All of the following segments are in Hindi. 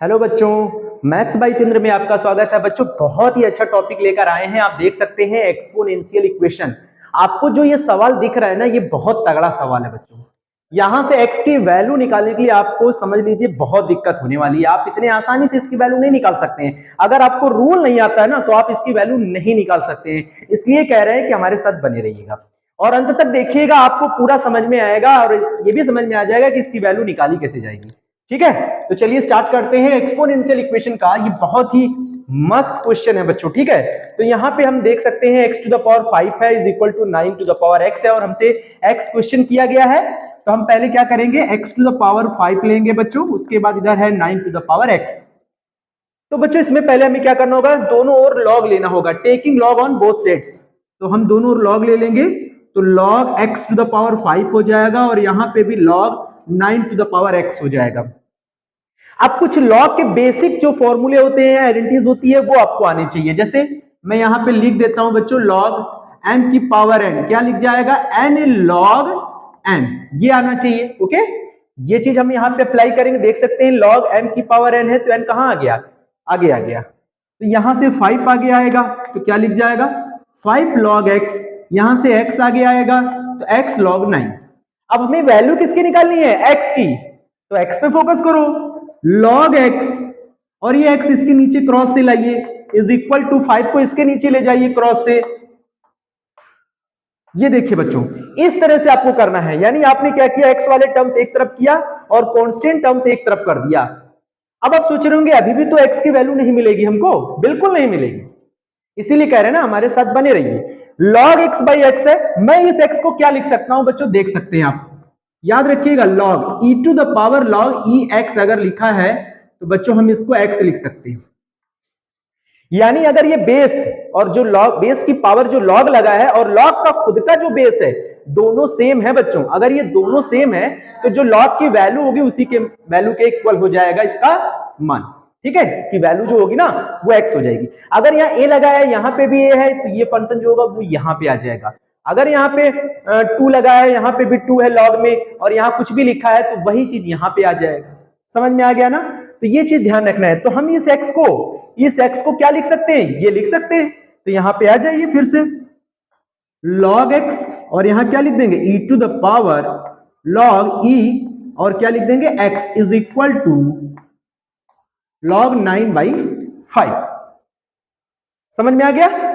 हेलो बच्चों, मैथ्स बाय तेंद्र में आपका स्वागत है। बच्चों बहुत ही अच्छा टॉपिक लेकर आए हैं। आप देख सकते हैं एक्सपोनेंशियल इक्वेशन। आपको जो ये सवाल दिख रहा है ना, ये बहुत तगड़ा सवाल है बच्चों। यहां से x की वैल्यू निकालने के लिए आपको समझ लीजिए बहुत दिक्कत होने वाली है। आप इतने आसानी से इसकी वैल्यू नहीं निकाल सकते हैं। अगर आपको रूल नहीं आता है ना, तो आप इसकी वैल्यू नहीं निकाल सकते हैं। इसलिए कह रहे हैं कि हमारे साथ बने रहिएगा और अंत तक देखिएगा, आपको पूरा समझ में आएगा और ये भी समझ में आ जाएगा कि इसकी वैल्यू निकाली कैसे जाएगी। ठीक है, तो चलिए स्टार्ट करते हैं एक्सपोनेंशियल इक्वेशन का। ये बहुत ही मस्त क्वेश्चन है बच्चों। ठीक है, तो यहाँ पे हम देख सकते हैं x टू द पावर 5 है is equal to 9 to the power x है और हमसे x क्वेश्चन किया गया है। तो हम पहले क्या करेंगे, x टू द पावर 5 लेंगे बच्चों, उसके बाद इधर है 9 टू द पावर x। तो बच्चों इसमें पहले हमें क्या करना होगा, दोनों ओर लॉग लेना होगा, taking log on both sides. तो हम दोनों ओर लॉग ले लेंगे, तो log x to the power 5 हो जाएगा और यहाँ पे भी log 9 to the power x हो जाएगा। अब कुछ लॉग के बेसिक जो फॉर्मूले होते हैं, आइडेंटिटीज होती है, वो आपको आनी चाहिए। जैसे मैं यहां पे लिख देता हूं बच्चों, लॉग m की पावर n, क्या लिख जाएगा, n लॉग m, ये आना चाहिए। ओके, ये चीज हम यहां पे अप्लाई करेंगे। देख सकते हैं लॉग m की पावर n है, तो n कहां आ गया, आगे आ गया। तो यहां से 5 आगे आएगा, तो क्या लिख जाएगा, 5 लॉग x, यहां से x आगे आएगा तो x लॉग 9। अब हमें वैल्यू किसकी निकालनी है, x की, तो x पे फोकस करो, log x, और ये x इसके नीचे क्रॉस से लाइए, इज इक्वल टू 5 को इसके नीचे ले जाइए क्रॉस से। ये देखिए बच्चों, इस तरह से आपको करना है। यानी आपने क्या किया, x वाले टर्म्स एक तरफ किया और कांस्टेंट टर्म्स एक तरफ कर दिया। अब आप सोच रहे होंगे अभी भी तो x की वैल्यू नहीं मिलेगी हमको, बिल्कुल नहीं मिलेगी। इसीलिए कह रहे हैं ना, हमारे साथ बने रहिए। log x बाई x है, मैं इस x को क्या लिख सकता हूं बच्चों, देख सकते हैं आप, याद रखिएगा log e to the power log e x अगर लिखा है तो बच्चों हम इसको x लिख सकते हैं। यानी अगर ये बेस और जो लॉग, बेस की पावर जो लॉग लगा है और लॉग का खुद का जो बेस है, दोनों सेम है बच्चों। अगर ये दोनों सेम है तो जो लॉग की वैल्यू होगी उसी के वैल्यू के इक्वल हो जाएगा इसका मान। ठीक है, इसकी वैल्यू जो होगी ना वो x हो जाएगी। अगर यहाँ a लगा है, यहाँ पे भी a है, तो ये फंक्शन जो होगा वो यहाँ पे आ जाएगा। अगर यहाँ पे 2 लगा है, यहाँ पे भी 2 है लॉग में, और यहाँ कुछ भी लिखा है तो वही चीज यहाँ पे आ जाएगा। समझ में आ गया ना, तो ये चीज ध्यान रखना है। तो हम इस x को क्या लिख सकते हैं, ये लिख सकते हैं। तो यहाँ पे आ जाइए फिर से, log x, और यहाँ क्या लिख देंगे, e to the power log e, और क्या लिख देंगे, x is equal to log 9/5। समझ में आ गया।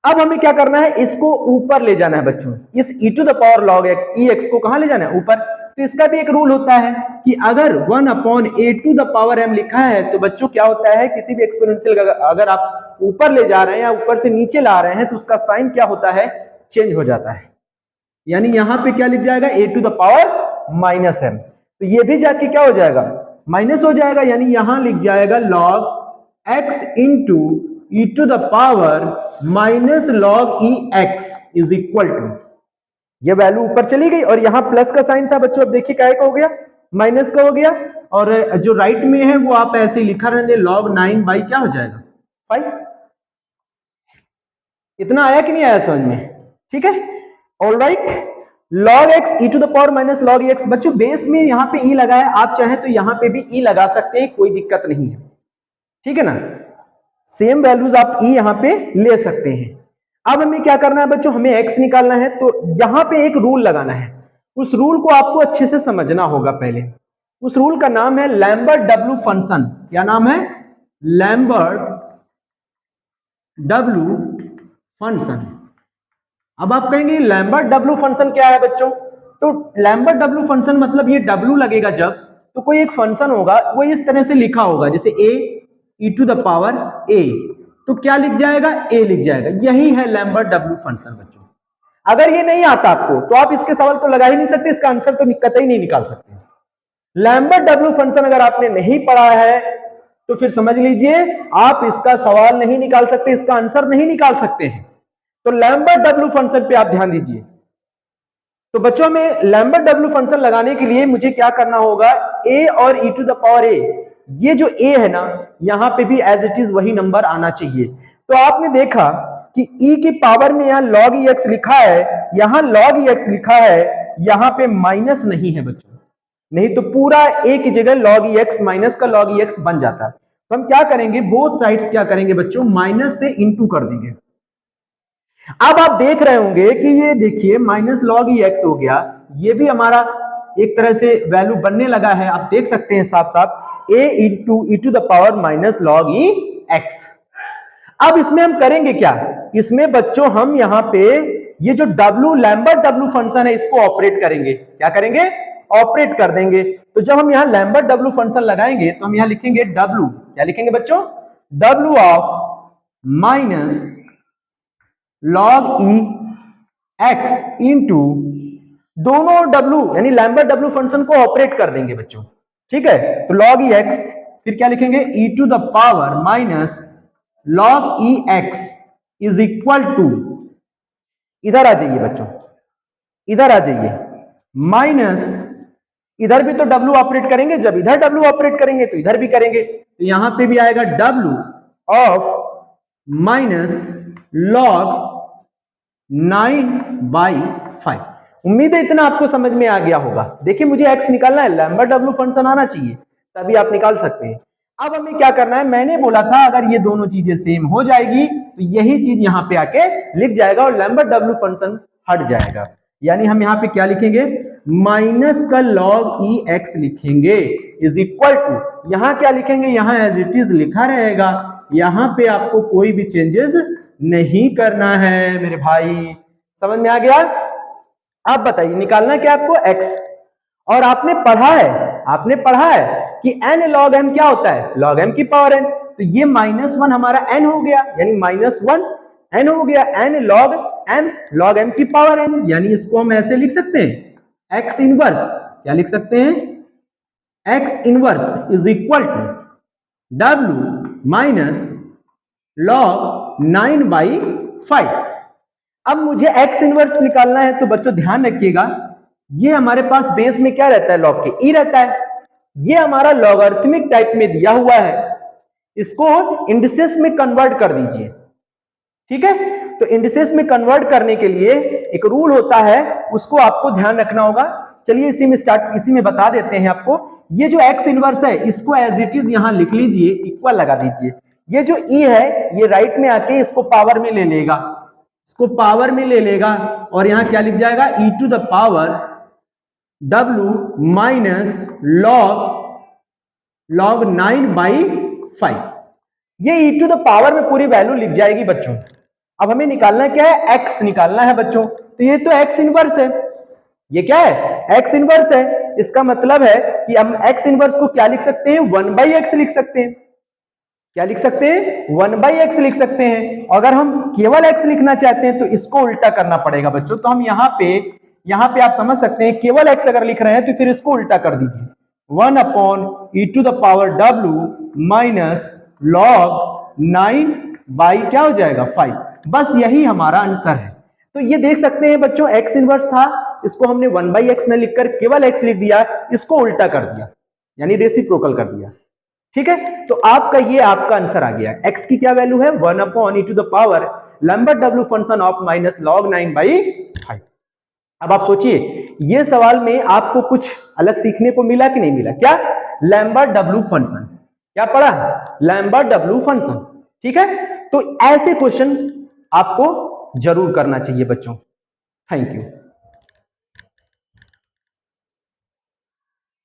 अब हमें क्या करना है, इसको ऊपर ले जाना है बच्चों। इस e to the power log ex को कहां ले जाना है, ऊपर। तो इसका भी एक रूल होता है कि अगर 1/a to the power m लिखा है तो बच्चों क्या होता है, किसी भी एक्सपोनेंशियल अगर आप ऊपर ले जा रहे हैं या ऊपर से नीचे ला रहे हैं तो उसका साइन क्या होता है, चेंज हो जाता है। यानी यहां पे क्या लिख जाएगा, a to the power minus m, तो ये भी जाके क्या हो जाएगा, माइनस हो जाएगा। यानी यहां लिख जाएगा log x into e to the power minus log e x is equal to, ये वैल्यू ऊपर चली गई और यहां प्लस का साइन था बच्चों, अब देखिए क्या का हो गया, माइनस का हो गया। और जो राइट में है वो आप ऐसे ही लिखा रहने, log 9 बाई क्या हो जाएगा, 5। इतना आया कि नहीं आया समझ में, ठीक है, alright. log x e to the power minus log x, बच्चों बेस में यहाँ पे e लगा है, आप चाहे तो यहाँ पे भी e लगा सकते हैं, कोई दिक्कत नहीं है। ठीक है ना, सेम वैल्यूज आप e यहाँ पे ले सकते हैं। अब हमें क्या करना है बच्चों, हमें x निकालना है। तो यहां पे एक रूल लगाना है, उस रूल को आपको अच्छे से समझना होगा। पहले उस रूल का नाम है लैम्बर्ट डब्ल्यू फंक्शन। क्या नाम है, लैम्बर्ट डब्ल्यू फंक्शन। अब आप कहेंगे लैम्बर्ट डब्ल्यू फंक्शन क्या है बच्चों, तो लैम्बर्ट डब्ल्यू फंक्शन मतलब ये डब्ल्यू लगेगा जब, तो कोई एक फंक्शन होगा वो इस तरह से लिखा होगा, जैसे a e to the power a, तो क्या लिख जाएगा, a लिख जाएगा। यही है लैम्बर्ट डब्ल्यू फंक्शन बच्चों। अगर ये नहीं आता आपको तो आप इसके सवाल तो लगा ही नहीं सकते, इसका आंसर तो कतई नहीं निकाल सकते। लैम्बर्ट डब्ल्यू फंक्शन अगर आपने नहीं पढ़ा है तो फिर समझ लीजिए आप इसका सवाल नहीं निकाल सकते, इसका आंसर नहीं निकाल सकते हैं। तो लैम्बर्ट डब्ल्यू फंक्शन पे आप ध्यान दीजिए। तो बच्चों में लैम्बर्ट डब्ल्यू फंक्शन लगाने के लिए मुझे क्या करना होगा, a और e to the power a, ये जो a है ना, यहां पे भी एज इट इज वही नंबर आना चाहिए। तो आपने देखा कि e की पावर में यहां log ex लिखा है, यहां log ex लिखा है, यहां पे माइनस नहीं है बच्चों, नहीं तो पूरा ए की जगह log ex माइनस का log ex बन जाता। तो हम क्या करेंगे, बोथ साइड्स क्या करेंगे बच्चों, माइनस से इंटू कर देंगे। अब आप देख रहे होंगे कि ये देखिए माइनस log ex हो गया, ये भी हमारा एक तरह से वैल्यू बनने लगा है, आप देख सकते हैं साफ साफ a into e to the power minus log ex। अब इसमें हम करेंगे क्या, इसमें बच्चों हम यहां पे ये जो w लैम्बर्ट w फंक्शन है इसको ऑपरेट करेंगे। क्या करेंगे, ऑपरेट कर देंगे। तो जब हम यहां लैम्बर्ट w फंक्शन लगाएंगे तो हम यहां लिखेंगे w, क्या लिखेंगे बच्चों, w of minus log e x into दोनों w यानी लैम्बर्ट w फंक्शन को ऑपरेट कर देंगे बच्चों, ठीक है। तो log e x फिर क्या लिखेंगे, e to the power minus log e x is equal to, इधर आ जाइए बच्चों, इधर आ जाइए, माइनस इधर भी तो w ऑपरेट करेंगे, जब इधर w ऑपरेट करेंगे तो इधर भी करेंगे, तो यहां पे भी आएगा w ऑफ माइनस log 9/5। उम्मीद है इतना आपको समझ में आ गया होगा। देखिए मुझे x निकालना है, लैम्बर्ट w फंक्शन आना चाहिए तभी आप निकाल सकते हैं। अब हमें क्या करना है, मैंने बोला था अगर ये दोनों चीजें सेम हो जाएगी तो यही चीज यहां पे आके लिख जाएगा और लैम्बर्ट w फंक्शन हट जाएगा। यानी हम यहां पे क्या लिखेंगे, माइनस का log e x लिखेंगे इज इक्वल टू, यहां क्या लिखेंगे, यहां एज इट इज लिखा रहेगा, यहां पे आपको कोई भी चेंजेस नहीं करना है मेरे भाई। समझ में आ गया। आप बताइए निकालना क्या आपको, x, और आपने पढ़ा है कि n log m क्या होता है, log m की पावर n। तो ये -1 हमारा n हो गया, यानी -1 n हो गया, n log m की पावर n, यानी इसको हम ऐसे लिख सकते हैं x इनवर्स, क्या लिख सकते हैं, x inverse is equal to w minus log 9/5। अब मुझे x इनवर्स निकालना है, तो बच्चों ध्यान रखिएगा ये हमारे पास बेस में क्या रहता है, log के e रहता है, ये हमारा लॉगरिथमिक टाइप में दिया हुआ है, इसको इंडिसेस में कन्वर्ट कर दीजिए, ठीक है। तो इंडिसेस में कन्वर्ट करने के लिए एक रूल होता है, उसको आपको ध्यान रखना होगा। चलिए इसी में बता देते हैं आपको। ये जो x इनवर्स है इसको एज इट इज यहां लिख लीजिए, इक्वल लगा दीजिए। ये जो e है ये राइट में आके इसको पावर में ले लेगा, इसको पावर में ले लेगा और यहां क्या लिख जाएगा, e to the power w minus log 9/5। ये e टू द पावर में पूरी वैल्यू लिख जाएगी बच्चों। अब हमें निकालना क्या है, x निकालना है बच्चों। तो ये तो x इनवर्स है, ये क्या है, x इनवर्स है। इसका मतलब है कि हम x इनवर्स को क्या लिख सकते हैं, 1/x लिख सकते हैं। क्या लिख सकते हैं, 1/x लिख सकते हैं। अगर हम केवल x लिखना चाहते हैं तो इसको उल्टा करना पड़ेगा बच्चों। तो हम यहाँ पे आप समझ सकते हैं केवल x अगर लिख रहे हैं तो फिर इसको उल्टा कर दीजिए, 1/e to the power w minus log 9 क्या हो जाएगा 5। बस यही हमारा आंसर है। तो ये देख सकते हैं बच्चों x इनवर्स था, इसको हमने 1/x न लिखकर केवल x लिख दिया, इसको उल्टा कर दिया यानी रेसिप्रोकल कर दिया, ठीक है। तो आपका आंसर आ गया। x की क्या वैल्यू है, 1/e to the power Lambert w function of minus log 9/5। अब आप सोचिए ये सवाल में आपको कुछ अलग सीखने को मिला कि नहीं मिला, क्या, लैम्बर्ट w फंक्शन, क्या पढ़ा, लैम्बर्ट w फंक्शन, ठीक है। तो ऐसे क्वेश्चन आपको जरूर करना चाहिए बच्चों। Thank you.